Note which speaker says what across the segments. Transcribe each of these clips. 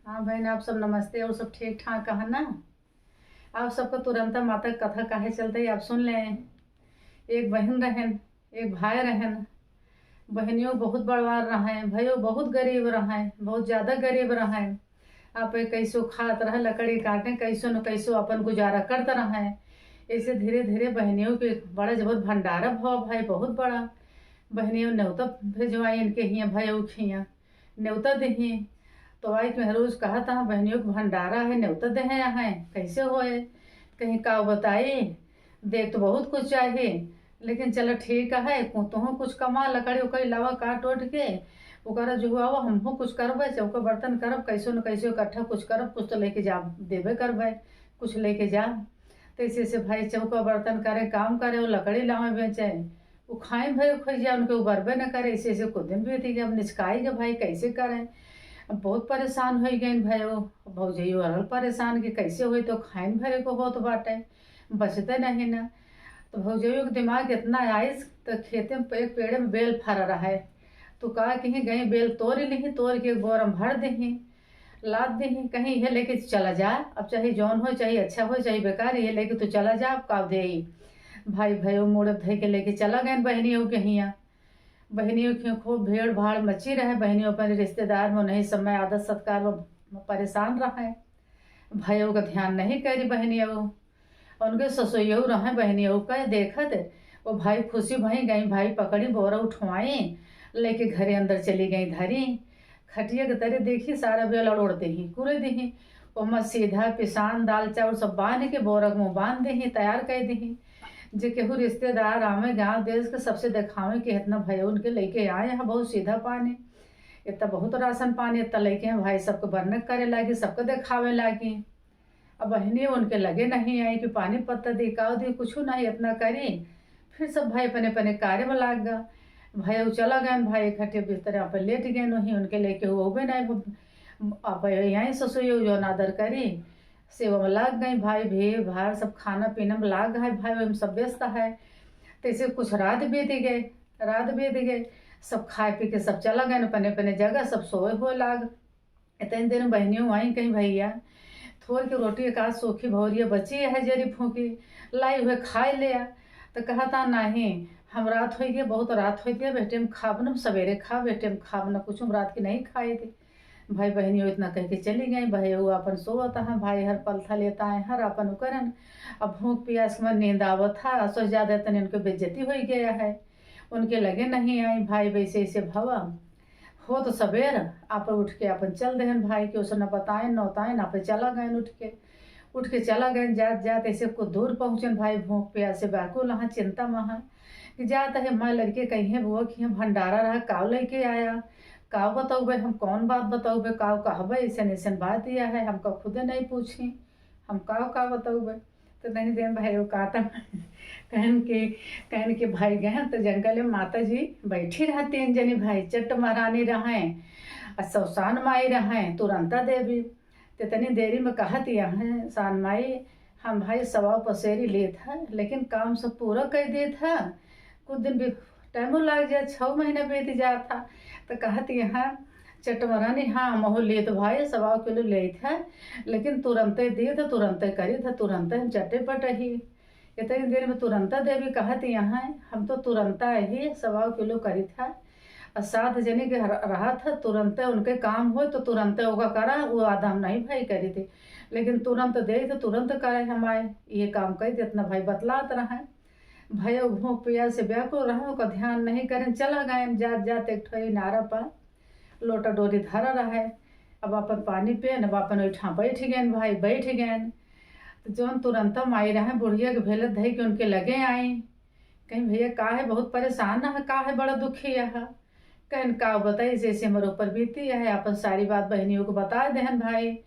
Speaker 1: हाँ बहन, आप सब नमस्ते। और सब ठीक ठाक कहा ना? आप सबको तुरंत माता कथा काहे चलते आप सुन लें। एक बहन रहन, एक भाई रहन। बहनियों बहुत बड़वार रहे, भाइयों बहुत गरीब रहे, बहुत ज़्यादा गरीब रहे। आप कैसो खात रहे, लकड़ी काटे, कैसो न कैसो अपन गुजारा करते रहे। ऐसे धीरे धीरे बहनियों के बड़ा जबर भंडारा भाव भाई, बहुत बड़ा। बहनियों न्योता भेजवाई इनके हियाँ भाइयों के हियाँ, न्योता दही। तो आई कि रोज कहा था बहनियों को भंडारा है, न्योता दे है, कैसे होए। कहीं का बताई, देख तो बहुत कुछ चाहिए, लेकिन चलो ठीक है, तुम कुछ कमा, लकड़ी उकड़ी लावा काट उठ के ओकरा जो हुआ हमको कुछ करबे, चौका बर्तन करब, कैसो न कैसो इकट्ठा कुछ करब, कुछ तो लेके जा देबे करबे, कुछ लेके जा। तो ऐसे ऐसे भाई चौका बर्तन करे, काम करे, वो लकड़ी लावे बेचे, वो खाए भरे खोज जाए, उनके उबरबे न करे। ऐसे ऐसे कुछ दिन बीती गए, अब निचकाई के भाई कैसे करें। अब बहुत परेशान हो गए भयो, भौजई और परेशान कि कैसे हुई, तो खाइन भरे को होत बाटे, बचते नहीं ना। तो भौजइयों के दिमाग इतना आइस, तो खेते में एक पेड़ में बेल फरा रहा है, तो कहा कहीं गई बेल तोड़ ली, तोड़ के बोर में भर दही, लाद दही, कहीं ये लेके चला जा। अब चाहे जौन हो, चाहे अच्छा हो, चाहे बेकार, ये लेके तो चला जा, अब का दे। भाई भयो मोड़ धई के लेके चला गए बहनियों के हियाँ। बहनियों की खूब भीड़ भाड़ मची रहे, बहनियों पर रिश्तेदार में नहीं समय आदत सत्कार में परेशान रहे। भाइयों का ध्यान नहीं करी बहनियों, उनके ससुइयों रहे बहनियों का देखत। वो भाई खुशी भई गई, भाई पकड़ी बोरा उठवाई, लेके घरे अंदर चली गई धरी। खटिया के तरे देखी सारा बेल अड़ोड़ दही, कुरे दही, ओमा सीधा पिसान दाल चावल सब बांध के बोरा मुँह बांध दही, तैयार कर दही। जे केहू रिश्तेदार आवे गांव देश के, सबसे दिखावे कि इतना भयो उनके लेके आए हैं बहुत सीधा पानी, इतना बहुत राशन पानी इतना लेके हैं भाई, सबको बरने करे लागी, सबको दिखावे लागी। अब बहनी उनके लगे नहीं आई कि पानी पत्ता दिखाओ दी, कुछ नहीं इतना करी। फिर सब भाई अपने अपने कार्य में लाग गया। भाई चला गए, भाई इकट्ठे बिस्तर आप लेट गए, नहीं उनके लेके वो भी नहीं। अब यहीं ससुई जो नादर करी, सेवा में लाग गई भाई, भीड़ भाड़ सब खाना पीना में लाग गए भाई, वही सब व्यस्त है। तो इसे कुछ रात बीत गए, रात बीत गए, सब खाए पी के सब चला गए अपने अपने जगह, सब सोए हुए लाग। इतने देर में बहनियों आई कहीं भैया, थोड़ की रोटी एक आध सूखी भौरिया बची है जरी फूकी, लाई हुए खाए लिया। तो कहा था नहीं, हम रात हो गई, बहुत रात हो गई, बेटे में खाब न सवेरे खा, बेटे में खाब न कुछ, हम रात की नहीं खाए थे। भाई बहनियों इतना कह के चली गई, भाई वो अपन सोता है, भाई हर पलथा लेता है, हर अपन उपकरण। अब भूख प्यास में नींद आवत था, सो ज्यादा तन उनके बेइज्जती हो गया है, उनके लगे नहीं आई। भाई वैसे ऐसे भवा हो तो सवेर आप उठ के अपन चल देहन भाई के, उसे न बताए न उताए, आप चला गए उठ के चला गए। जात जात ऐसे कुछ दूर पहुँचन भाई, भूख प्यास से व्याकुल हाँ, चिंता महा कि जात है माँ लड़के कहीं है बुआ कि भंडारा रहा, काव लेके आया, काव बताऊ भाई, हम कौन बात बताऊ भाई, काव कहब ऐसा ऐसा बात दिया है, हमको खुदे नहीं पूछी, हम का बताऊ भाई। तो नहीं देन भाई वो काटा कहन के भाई गए तो जंगल में माता जी बैठी रहती हैं जनी भाई, चट्ट महारानी रहें और सौसान माई रहें तुरंता देवी। तो तनी देरी में कहती है सान माई, हम भाई सवा पसेरी ले था, लेकिन काम सब पूरा कर दे था, कुछ दिन भी टाइम लग जाए, 6 महीना बीत जा था। तो कहती है चटमरानी, हाँ महू ले तो भाई 1.25 किलो ले था, लेकिन तुरंत दे था, तुरंत करी था, तुरंत हम चटे पटही। इतनी देर में तुरंता देवी कहती यहाँ, हम तो तुरंता ही 1.25 किलो करी था, और 7 जने के रहा था, तुरंत उनके काम हो तो तुरंत होगा करा, वो आधा हम नहीं भाई करी थी, लेकिन तुरंत दे तो तुरंत करे हम आए, ये काम कर दे इतना भाई बतलात रहा। भाई भूख प्यास से व्याकुल रहा का ध्यान नहीं करें, चला गए। जात जात एक ठोई नारा पर लोटा डोरी धरा रहा है, अब अपन पानी पे अब अपन ओठा बैठ गए भाई, बैठ गए। तो जौन तुरंत माई रहे बुढ़िया के भेलत धई के उनके लगे आई, कहीं भैया का है, बहुत परेशान है, का है बड़ा दुखी है, कहन का बताई जैसे हमारे ऊपर बीती है, अपन सारी बात बहनियों को बता देहन भाई,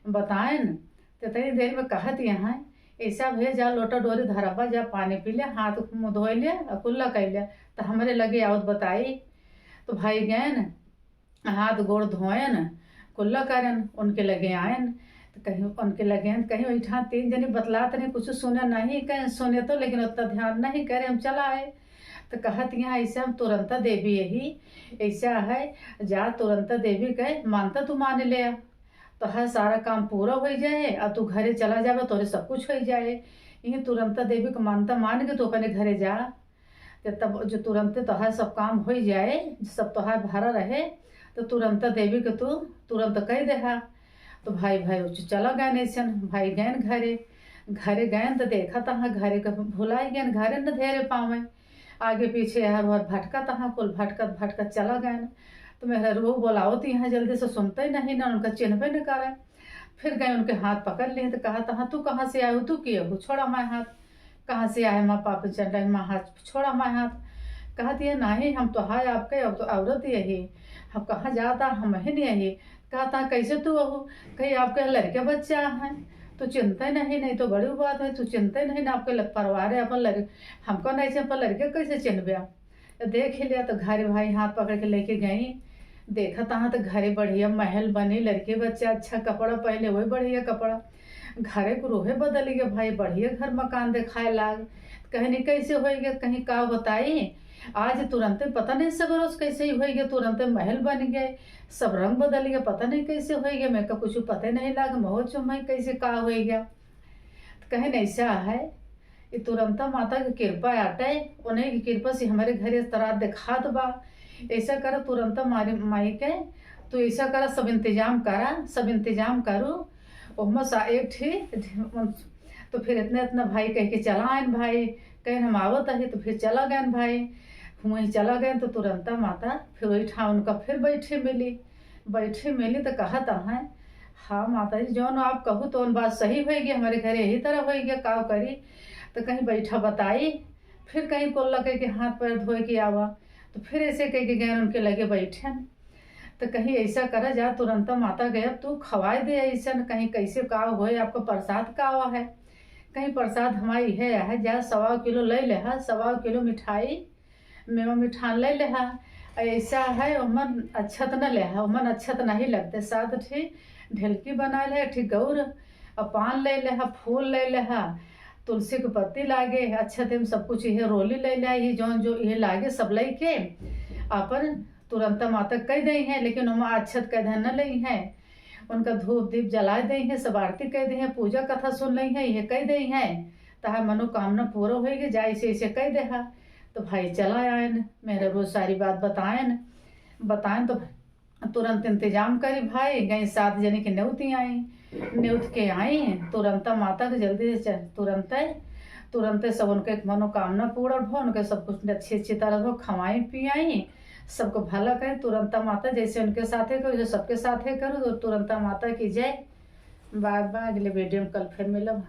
Speaker 1: बताएन। तो तनी देर में कहत यहाँ ऐसा भैया जा लोटा डोरी धराबा, जा पानी पी लिया, हाथ मुँह धो लिया और कुल्ला कर लिया। तो हमारे लगे आवत बताई, तो भाई गए न हाथ गोड़ धोएन, कुल्ला करन, उनके लगे आयन। तो कहीं उनके लगे कहीं वही 3 जने बतलात नहीं, कुछ सुने नहीं, कहीं सुने तो लेकिन उतना ध्यान नहीं करे, हम चला आए। तो कहत यहाँ ऐसे हम तुरंता देवी यही ऐसा है, जा तुरंता देवी कहे मानता तू मान लिया। तो हर सारा काम पूरा हो जाए और तू घरे चला जावे तोरे सब कुछ हो जाए। यही तुरंत देवी को मानता मान के तू अपने घरे जा, तो तब जो तुरंत तोहार सब काम हो जाए, सब तोहार भरा रहे, तो तुरंत देवी के तू तुरंत कह देहा। तो भाई भाई चला गए नैसन भाई गए घरे। घरे गए तो देखा तहाँ घरे के भुलाई गए, घरे न धेरे पावे, आगे पीछे हर हर भटका तहाँ कुल भटकत भटकत चला गए। तो मेरा रू बोलाओ तो यहाँ जल्दी से सुनते ही नहीं ना, उनका चिन्हबे न करे। फिर गए उनके हाथ पकड़ लिए तो कहा तहाँ तू कहाँ से आए हो, तू किए हो, छोड़ा मैं हाथ, कहाँ से आए माँ पापा चल रहे माँ हाथ छोड़ा मैं हाथ। कहा दिया नहीं हम तो हाय आपके, अब तो औरत यही, हम कहाँ जाता हम ही नहीं यही। कहा था कैसे तू अहू, कहीं आपके लड़के बच्चा है तो चिंता नहीं, नहीं तो बड़ी बात है, तू चिंता नहीं ना, आपके परिवार है अपन लड़के, हमको नहीं से अपन लड़के कैसे चिन्हबे। देख ही लिया तो घरे भाई हाथ पकड़ के लेके गई। देखा तहाँ तो घरे बढ़िया महल बने, लड़के बच्चा अच्छा कपड़ा पहले, वही बढ़िया कपड़ा, घरे को रोहे बदल गया भाई, बढ़िया घर मकान दिखाए लाग। कहीं नहीं कैसे हो गया, कहीं का बताई, आज तुरंत पता नहीं सब रोज कैसे ही हो गया, तुरंत महल बन गए, सब रंग बदल गया, पता नहीं कैसे हो गया, मेरे को कुछ पता नहीं लगा, मोह चुम्मा कैसे का हो गया। कहीं ऐसा है ये तुरंत माता की कृपा आटे, उन्हीं की कृपा से हमारे घर इस तरह दिखात बा। ऐसा कर तुरंत मारी माई के, तो ऐसा करा सब इंतजाम करा, सब इंतजाम करूँ ओहमा सा एक ठी। तो फिर इतना इतना भाई कह के चला आए भाई, कहीं हम आवत है तो फिर चला गए भाई, वहीं चला गए तो तुरंत माता फिर वही ठा उनका फिर बैठे मिली तो कहा है हाँ माता जी जो आप कहूँ तो बात सही होगी, हमारे घर यही तरह हो गया का करी। तो कहीं बैठा बताई, फिर कहीं कोल्ला कह के हाथ पैर धोए के आवा, तो फिर ऐसे कह के गए उनके लगे बैठे। तो कहीं ऐसा करा जा तुरंत माता गया तू खवाए दे ऐसा, कहीं कैसे का हो आपको प्रसाद का आवा है, कहीं प्रसाद हमारी है जा 1.25 किलो ले ले, 1.25 किलो मिठाई मेवा मिठान ले ले। ऐसा है उमन अच्छत न ले, उमन अच्छत नहीं लगते, 7 ठी ढेलकी बना ले, ठीक गौर और पान ले ले, फूल ले ले, तुलसी की पत्ती लागे, अच्छत में सब कुछ ये रोली ले ले, ये जो ये लागे सब ले के अपन तुरंत माता कह दी है, लेकिन उमा अच्छत कह न ली है, उनका धूप दीप जला दी है, सब आरती कह दी है, पूजा कथा सुन ली है, ये कह दी है ताहा मनोकामना पूरा होगी जा ऐसे कह दे। तो भाई चला आए न, मेरे रोज सारी बात बताएं तो तुरंत इंतजाम करी भाई, गई 7 जने की न्योती आई, न्योत के आई तुरंत माता के जल्दी से तुरंत सब उनके मनोकामना पूरा हो, उनके सब कुछ अच्छी तरह हो, खवाई पियाई, सबको भला करें तुरंत माता, जैसे उनके साथे करो जो सबके साथे करो, तो तुरंत माता की जय। बाय बाय, अगले वीडियो में कल फिर मिलब।